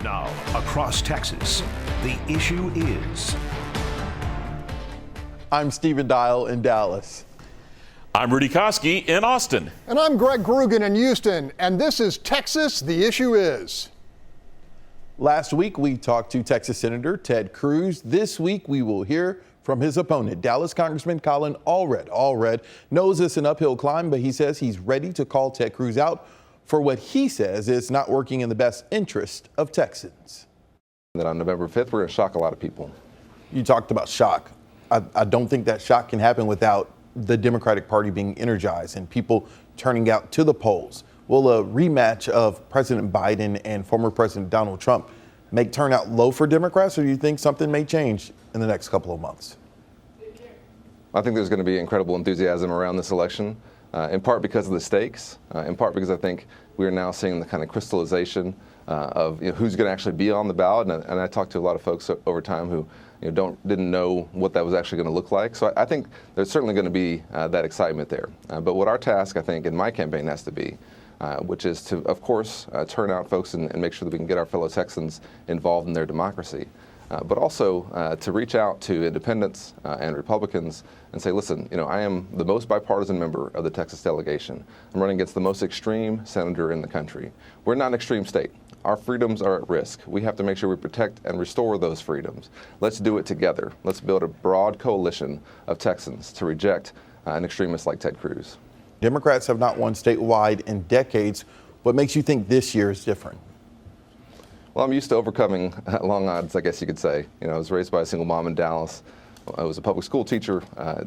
Now, across Texas, the issue is. I'm Stephen Dial in Dallas. I'm Rudy Koski in Austin. And I'm Greg Grugan in Houston. And this is Texas, the issue is. Last week, we talked to Texas Senator Ted Cruz. This week, we will hear from his opponent, Dallas Congressman Colin Allred. Allred knows it's an uphill climb, but he says he's ready to call Ted Cruz out for what he says is not working in the best interest of Texans. That on November 5th, we're going to shock a lot of people. You talked about shock. I don't think that shock can happen without the Democratic Party being energized and people turning out to the polls. Will a rematch of President Biden and former President Donald Trump make turnout low for Democrats, or do you think something may change in the next couple of months? I think there's going to be incredible enthusiasm around this election, in part because of the stakes, in part because I think we are now seeing the kind of crystallization of who's going to actually be on the ballot. And I talked to a lot of folks over time who didn't know what that was actually going to look like. So I think there's certainly going to be that excitement there. But what our task, I think, in my campaign has to be, which is to, of course, turn out folks and make sure that we can get our fellow Texans involved in their democracy. But also to reach out to independents and Republicans and say, listen, I am the most bipartisan member of the Texas delegation. I'm running against the most extreme senator in the country. We're not an extreme state. Our freedoms are at risk. We have to make sure we protect and restore those freedoms. Let's do it together. Let's build a broad coalition of Texans to reject an extremist like Ted Cruz. Democrats have not won statewide in decades. What makes you think this year is different? Well, I'm used to overcoming long odds, I guess you could say. I was raised by a single mom in Dallas. I was a public school teacher.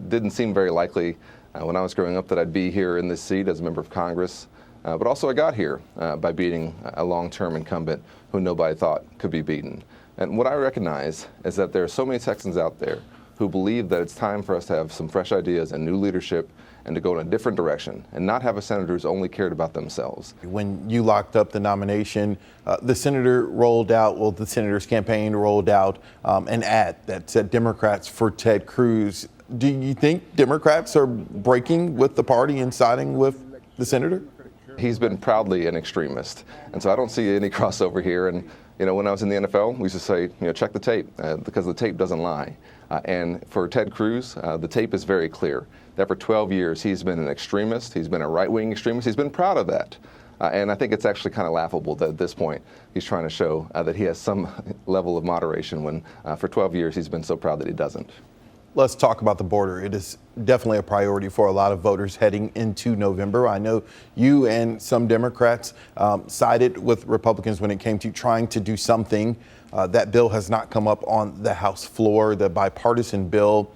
Didn't seem very likely when I was growing up that I'd be here in this seat as a member of Congress. But also I got here by beating a long-term incumbent who nobody thought could be beaten. And what I recognize is that there are so many Texans out there who believe that it's time for us to have some fresh ideas and new leadership and to go in a different direction and not have a senator who's only cared about themselves. When you locked up the nomination, the senator's campaign rolled out an ad that said Democrats for Ted Cruz. Do you think Democrats are breaking with the party and siding with the senator? He's been proudly an extremist, and so I don't see any crossover here. And when I was in the NFL, we used to say, check the tape because the tape doesn't lie. And for Ted Cruz, the tape is very clear that for 12 years he's been an extremist. He's been a right-wing extremist. He's been proud of that. And I think it's actually kind of laughable that at this point he's trying to show that he has some level of moderation when for 12 years he's been so proud that he doesn't. Let's talk about the border. It is definitely a priority for a lot of voters heading into November. I know you and some Democrats sided with Republicans when it came to trying to do something. That bill has not come up on the House floor, the bipartisan bill.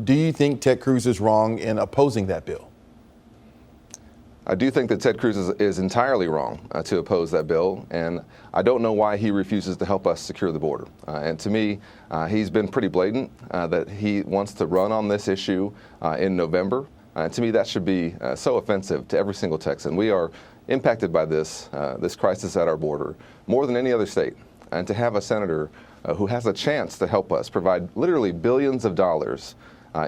Do you think Ted Cruz is wrong in opposing that bill? I do think that Ted Cruz is entirely wrong to oppose that bill, and I don't know why he refuses to help us secure the border. And to me, he's been pretty blatant that he wants to run on this issue in November. To me, that should be so offensive to every single Texan. We are impacted by this crisis at our border more than any other state. And to have a senator who has a chance to help us provide literally billions of dollars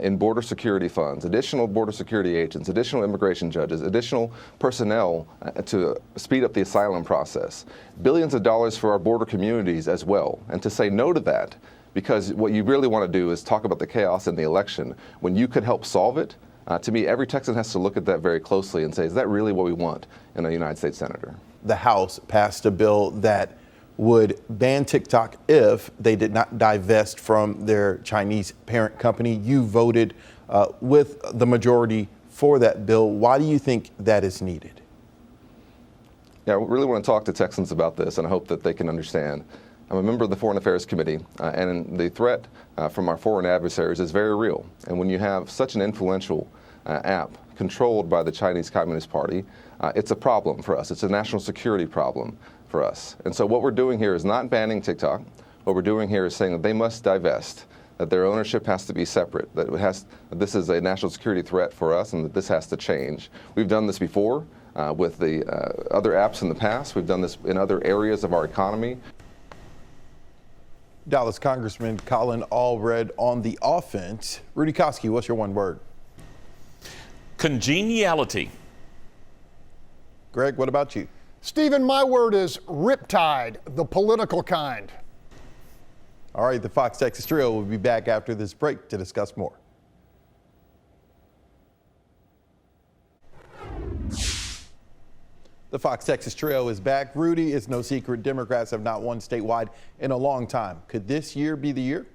in border security funds, additional border security agents, additional immigration judges, additional personnel to speed up the asylum process, billions of dollars for our border communities as well. And to say no to that, because what you really want to do is talk about the chaos in the election when you could help solve it, to me, every Texan has to look at that very closely and say, is that really what we want in a United States senator? The House passed a bill that would ban TikTok if they did not divest from their Chinese parent company. You voted with the majority for that bill. Why do you think that is needed? Yeah, I really want to talk to Texans about this, and I hope that they can understand. I'm a member of the Foreign Affairs Committee, and the threat from our foreign adversaries is very real. And when you have such an influential app controlled by the Chinese Communist Party, it's a problem for us. It's a national security problem for us. And so what we're doing here is not banning TikTok. What we're doing here is saying that they must divest, that their ownership has to be separate, that this is a national security threat for us, and that this has to change. We've done this before with the other apps in the past. We've done this in other areas of our economy. Dallas Congressman Colin Allred on the offense. Rudy Koski, what's your one word? Congeniality. Greg, what about you? Stephen, my word is riptide, the political kind. All right, the Fox Texas Trio will be back after this break to discuss more. The Fox Texas Trio is back. Rudy, it's no secret Democrats have not won statewide in a long time. Could this year be the year?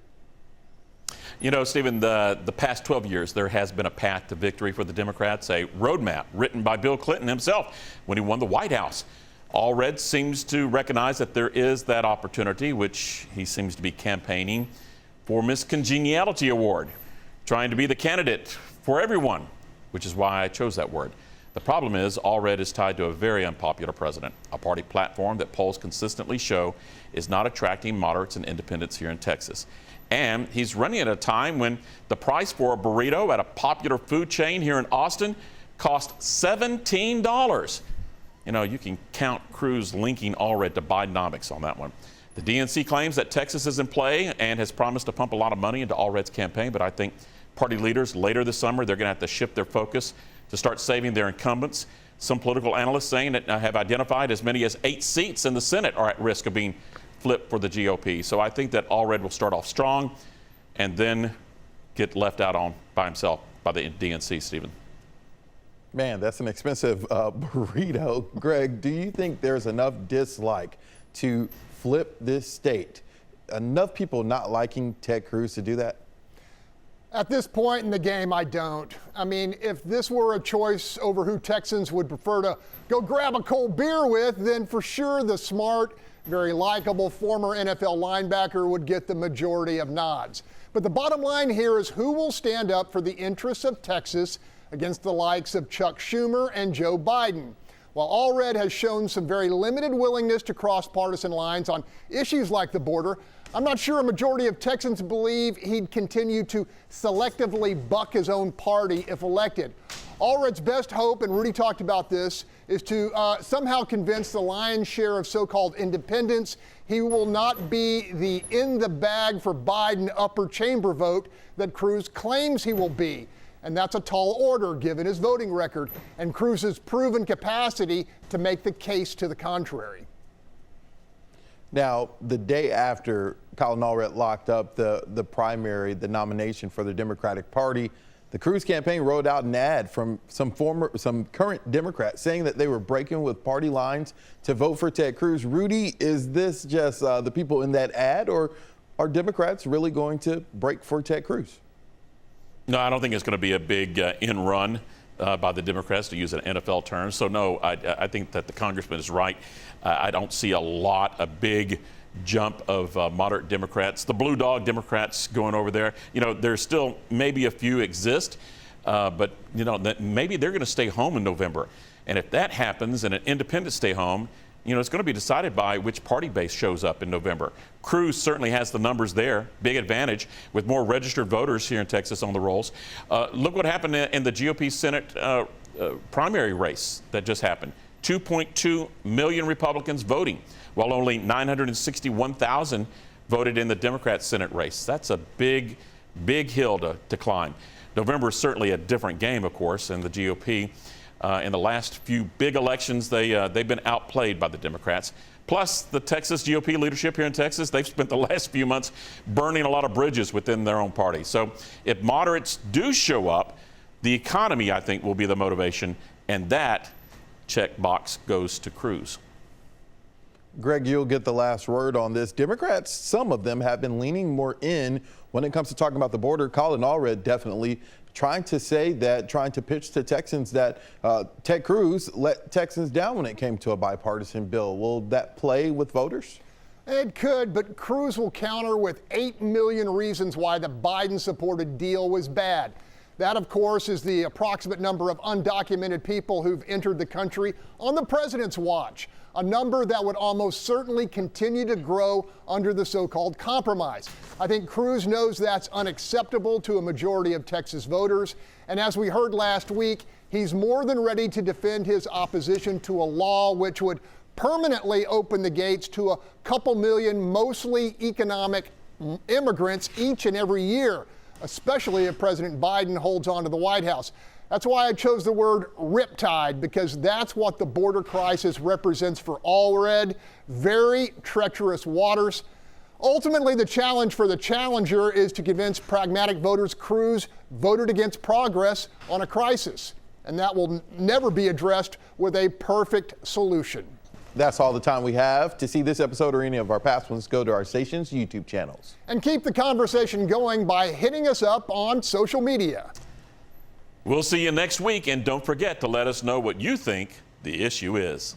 You know, Stephen, the past 12 years, there has been a path to victory for the Democrats, a roadmap written by Bill Clinton himself when he won the White House. Allred seems to recognize that there is that opportunity, which he seems to be campaigning for Miss Congeniality Award, trying to be the candidate for everyone, which is why I chose that word. The problem is Allred is tied to a very unpopular president, a party platform that polls consistently show is not attracting moderates and independents here in Texas. And he's running at a time when the price for a burrito at a popular food chain here in Austin cost $17. You know, you can count Cruz linking Allred to Bidenomics on that one. The DNC claims that Texas is in play and has promised to pump a lot of money into Allred's campaign, but I think party leaders later this summer, they're going to have to shift their focus to start saving their incumbents. Some political analysts saying that have identified as many as 8 seats in the Senate are at risk of being flipped for the GOP. So I think that Allred will start off strong and then get left out on by himself by the DNC, Stephen. Man, that's an expensive burrito. Greg, do you think there's enough dislike to flip this state? Enough people not liking Ted Cruz to do that? At this point in the game, I don't. I mean, if this were a choice over who Texans would prefer to go grab a cold beer with, then for sure the smart, very likable former NFL linebacker would get the majority of nods. But the bottom line here is who will stand up for the interests of Texas against the likes of Chuck Schumer and Joe Biden. While Allred has shown some very limited willingness to cross partisan lines on issues like the border, I'm not sure a majority of Texans believe he'd continue to selectively buck his own party if elected. Allred's best hope, and Rudy talked about this, is to somehow convince the lion's share of so-called independents he will not be the in-the-bag for Biden upper chamber vote that Cruz claims he will be. And that's a tall order given his voting record and Cruz's proven capacity to make the case to the contrary. Now, the day after Colin Allred locked up the primary, the nomination for the Democratic Party, the Cruz campaign rolled out an ad from some current Democrats saying that they were breaking with party lines to vote for Ted Cruz. Rudy, is this just the people in that ad, or are Democrats really going to break for Ted Cruz? No, I don't think it's going to be a big in-run by the Democrats, to use an NFL term. So, no, I think that the congressman is right. I don't see a big jump of moderate Democrats, the blue dog Democrats going over there. You know, there's still maybe a few exist, but, you know, maybe they're going to stay home in November. And if that happens and an independent stay home, you know, it's going to be decided by which party base shows up in November. Cruz certainly has the numbers there, big advantage with more registered voters here in Texas on the rolls. Look what happened in the GOP Senate primary race that just happened. 2.2 million Republicans voting, while only 961,000 voted in the Democrat Senate race. That's a big, big hill to climb. November is certainly a different game, of course, and the GOP. In the last few big elections, they've been outplayed by the Democrats. Plus, the Texas GOP leadership here in Texas, they've spent the last few months burning a lot of bridges within their own party. So if moderates do show up, the economy, I think, will be the motivation, and that checkbox goes to Cruz. Greg, you'll get the last word on this. Democrats, some of them have been leaning more in when it comes to talking about the border. Colin Allred definitely trying to pitch to Texans that Ted Cruz let Texans down when it came to a bipartisan bill. Will that play with voters? It could, but Cruz will counter with 8 million reasons why the Biden-supported deal was bad. That, of course, is the approximate number of undocumented people who've entered the country on the president's watch, a number that would almost certainly continue to grow under the so-called compromise. I think Cruz knows that's unacceptable to a majority of Texas voters, and as we heard last week, he's more than ready to defend his opposition to a law which would permanently open the gates to a couple million mostly economic immigrants each and every year, especially if President Biden holds on to the White House. That's why I chose the word riptide, because that's what the border crisis represents for Allred. Very treacherous waters. Ultimately, the challenge for the challenger is to convince pragmatic voters Cruz voted against progress on a crisis. And that will never be addressed with a perfect solution. That's all the time we have. To see this episode or any of our past ones, go to our station's YouTube channels. And keep the conversation going by hitting us up on social media. We'll see you next week, and don't forget to let us know what you think the issue is.